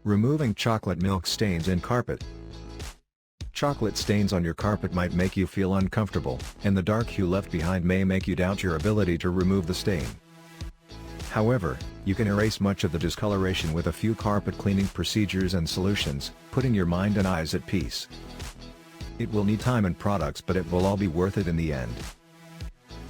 Removing chocolate milk stains in carpet. Chocolate stains on your carpet might make you feel uncomfortable, and the dark hue left behind may make you doubt your ability to remove the stain. However, you can erase much of the discoloration with a few carpet cleaning procedures and solutions, putting your mind and eyes at peace. It will need time and products, but it will all be worth it in the end.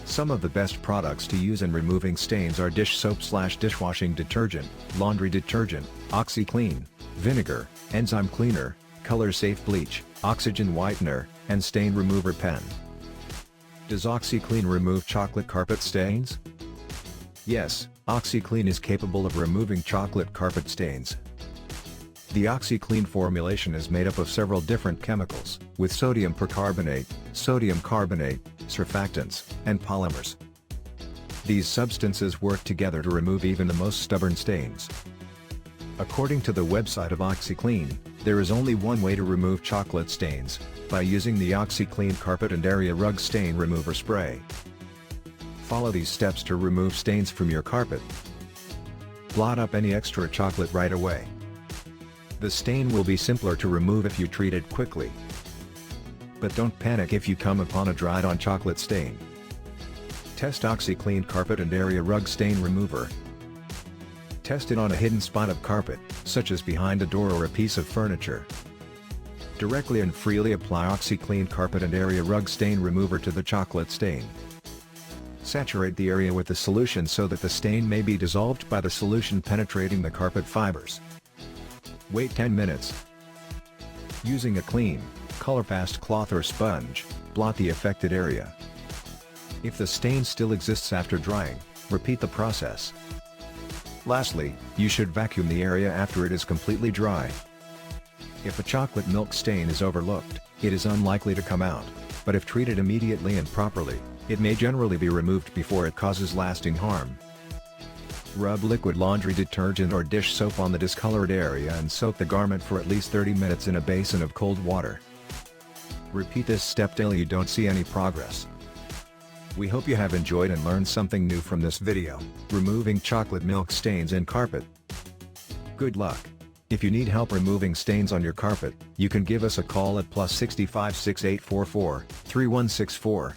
Some of the best products to use in removing stains are dish soap/dishwashing detergent, laundry detergent, OxiClean, vinegar, enzyme cleaner, color safe bleach, oxygen whitener, and stain remover pen. Does OxiClean remove chocolate carpet stains? Yes, OxiClean is capable of removing chocolate carpet stains. The OxiClean formulation is made up of several different chemicals, with sodium percarbonate, sodium carbonate, surfactants, and polymers. These substances work together to remove even the most stubborn stains. According to the website of OxiClean, there is only one way to remove chocolate stains, by using the OxiClean Carpet and Area Rug Stain Remover Spray. Follow these steps to remove stains from your carpet. Blot up any extra chocolate right away. The stain will be simpler to remove if you treat it quickly. But don't panic if you come upon a dried-on chocolate stain. Test OxiClean Carpet and Area Rug Stain Remover. Test it on a hidden spot of carpet, such as behind a door or a piece of furniture. Directly and freely apply OxiClean Carpet and Area Rug Stain Remover to the chocolate stain. Saturate the area with the solution so that the stain may be dissolved by the solution penetrating the carpet fibers. Wait 10 minutes. Using a clean, color-fast cloth or sponge, blot the affected area. If the stain still exists after drying, repeat the process. Lastly, you should vacuum the area after it is completely dry. If a chocolate milk stain is overlooked, it is unlikely to come out, but if treated immediately and properly, it may generally be removed before it causes lasting harm. Rub liquid laundry detergent or dish soap on the discolored area and soak the garment for at least 30 minutes in a basin of cold water. Repeat this step till you don't see any progress. We hope you have enjoyed and learned something new from this video, removing chocolate milk stains in carpet. Good luck! If you need help removing stains on your carpet, you can give us a call at +65 6844 3164.